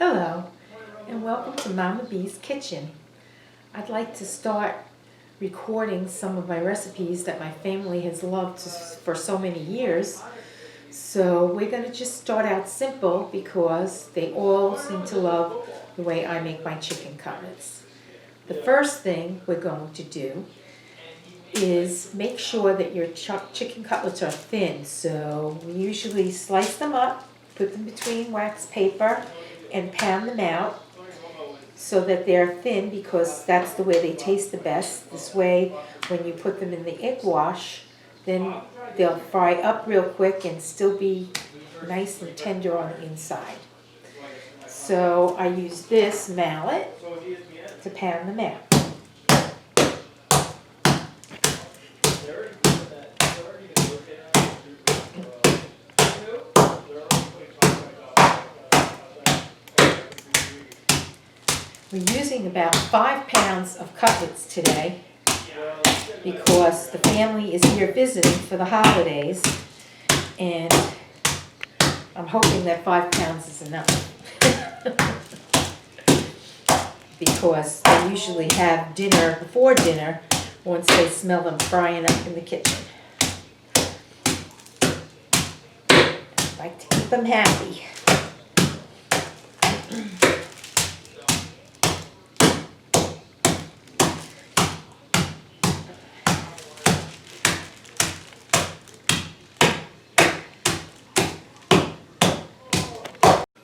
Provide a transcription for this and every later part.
Hello, and welcome to Mama B's Kitchen. I'd like to start recording some of my recipes that my family has loved for so many years. So we're going to just start out simple because they all seem to love the way I make my chicken cutlets. The first thing we're going to do is make sure that your chicken cutlets are thin. So we usually slice them up, put them between wax paper, and pound them out so that they're thin, because that's the way they taste the best. This way, when you put them in the egg wash, then they'll fry up real quick and still be nice and tender on the inside. So I use this mallet to pound them out. We're using about 5 pounds of cutlets today because the family is here visiting for the holidays, and I'm hoping that 5 pounds is enough because they usually have dinner before dinner once they smell them frying up in the kitchen. I like to keep them happy.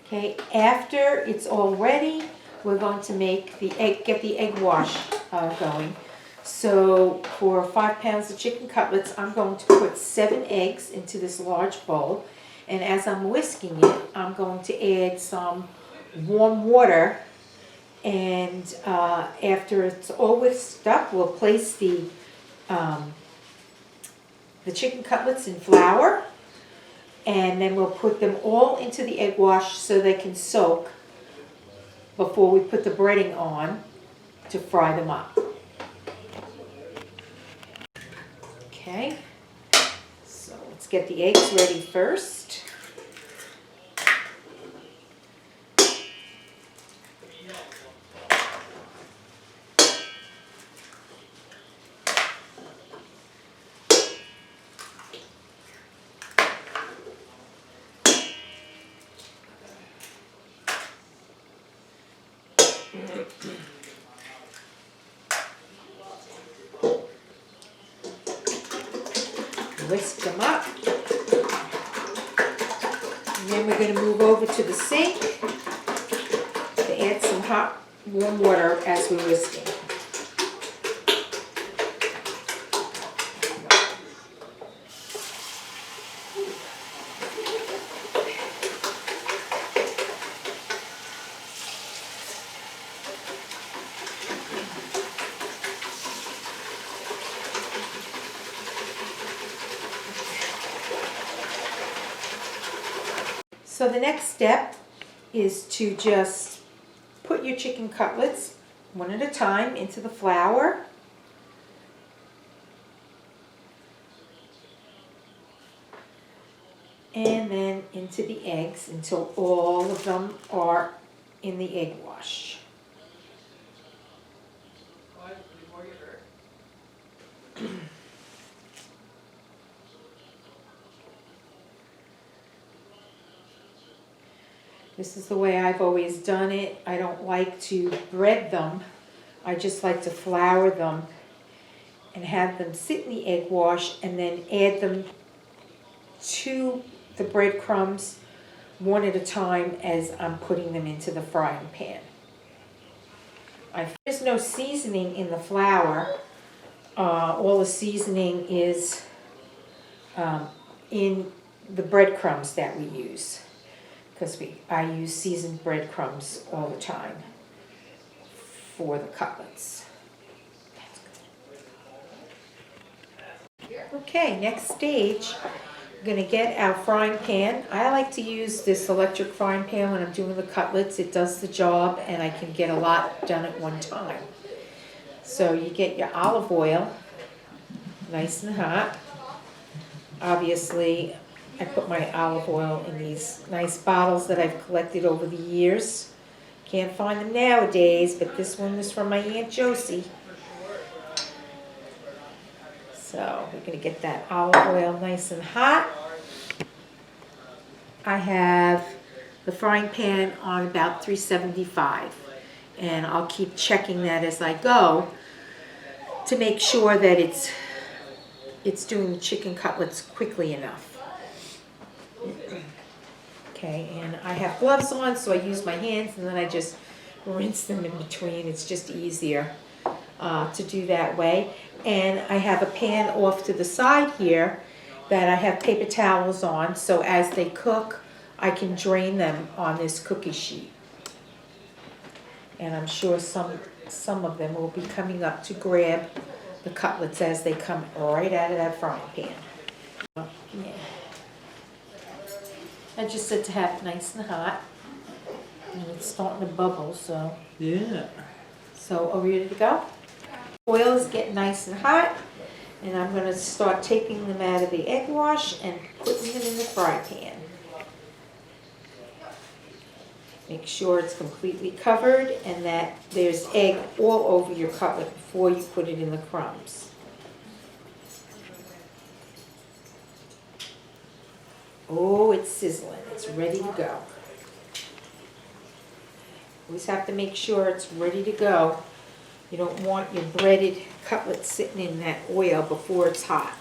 Okay, after it's all ready, we're going to make get the egg wash going. So for 5 pounds of chicken cutlets, I'm going to put 7 eggs into this large bowl. And as I'm whisking it, I'm going to add some warm water. And after it's all whisked up, we'll place the chicken cutlets in flour. And then we'll put them all into the egg wash so they can soak before we put the breading on to fry them up. Okay, so let's get the eggs ready first. Whisk them up. And then we're going to move over to the sink to add some hot warm water as we're whisking. So the next step is to just put your chicken cutlets one at a time into the flour. And then into the eggs until all of them are in the egg wash. This is the way I've always done it. I don't like to bread them. I just like to flour them and have them sit in the egg wash and then add them to the breadcrumbs one at a time as I'm putting them into the frying pan. There's no seasoning in the flour. All the seasoning is in the breadcrumbs that we use, because I use seasoned breadcrumbs all the time for the cutlets. Okay, next stage, we're going to get our frying pan. I like to use this electric frying pan when I'm doing the cutlets. It does the job and I can get a lot done at one time. So you get your olive oil, nice and hot. Obviously, I put my olive oil in these nice bottles that I've collected over the years. Can't find them nowadays, but this one was from my Aunt Josie. So we're going to get that olive oil nice and hot. I have the frying pan on about 375, and I'll keep checking that as I go to make sure that it's doing the chicken cutlets quickly enough. Okay, and I have gloves on, so I use my hands and then I just rinse them in between. It's just easier to do that way. And I have a pan off to the side here that I have paper towels on, so as they cook, I can drain them on this cookie sheet. And I'm sure some of them will be coming up to grab the cutlets as they come right out of that frying pan. Yeah. I just said to have it nice and hot. And it's starting to bubble, so. Yeah. So are we ready to go? Oil is getting nice and hot, and I'm going to start taking them out of the egg wash and putting them in the fry pan. Make sure it's completely covered and that there's egg all over your cutlet before you put it in the crumbs. Oh, it's sizzling. It's ready to go. Always have to make sure it's ready to go. You don't want your breaded cutlet sitting in that oil before it's hot.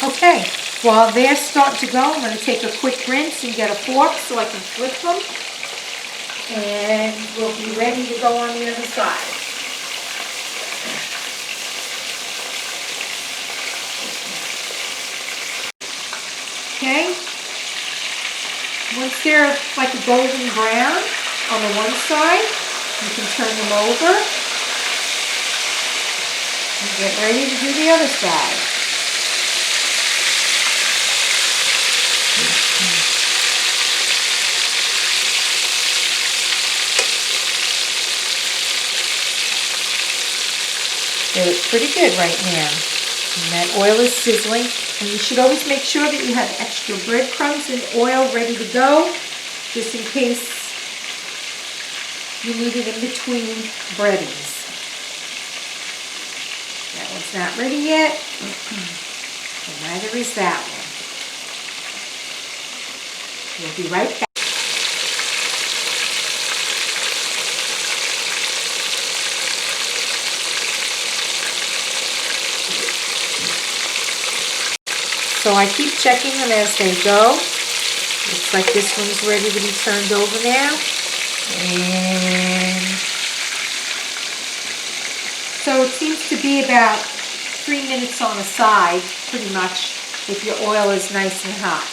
Okay, while they're starting to go, I'm going to take a quick rinse and get a fork so I can flip them. And we'll be ready to go on the other side. Okay, once they're like a golden brown on the one side, you can turn them over and get ready to do the other side. They look pretty good right now. And that oil is sizzling. And you should always make sure that you have extra breadcrumbs and oil ready to go, just in case you need it in between breadings. That one's not ready yet. And neither is that one. We'll be right back. So I keep checking them as they go. Looks like this one's ready to be turned over now. And so it seems to be about 3 minutes on the side, pretty much, if your oil is nice and hot.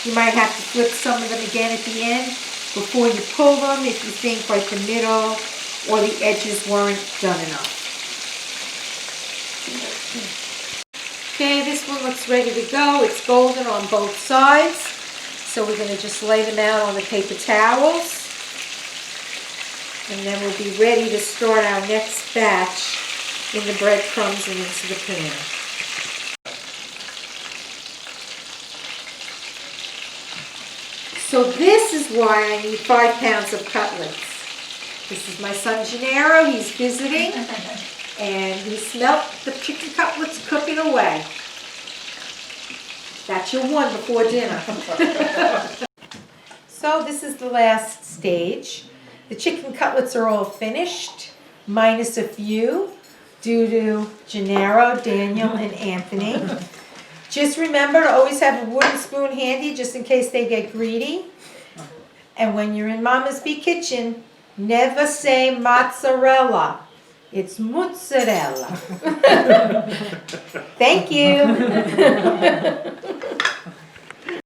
You might have to flip some of them again at the end before you pull them if you think like the middle or the edges weren't done enough. Okay, this one looks ready to go. It's golden on both sides. So we're going to just lay them out on the paper towels. And then we'll be ready to start our next batch in the breadcrumbs and into the pan. So this is why I need 5 pounds of cutlets. This is my son Gennaro. He's visiting. And he smelt the chicken cutlets cooking away. That's your one before dinner. So this is the last stage. The chicken cutlets are all finished, minus a few, due to Gennaro, Daniel, and Anthony. Just remember to always have a wooden spoon handy just in case they get greedy. And when you're in Mama's Bee Kitchen, never say mozzarella. It's mozzarella. Thank you.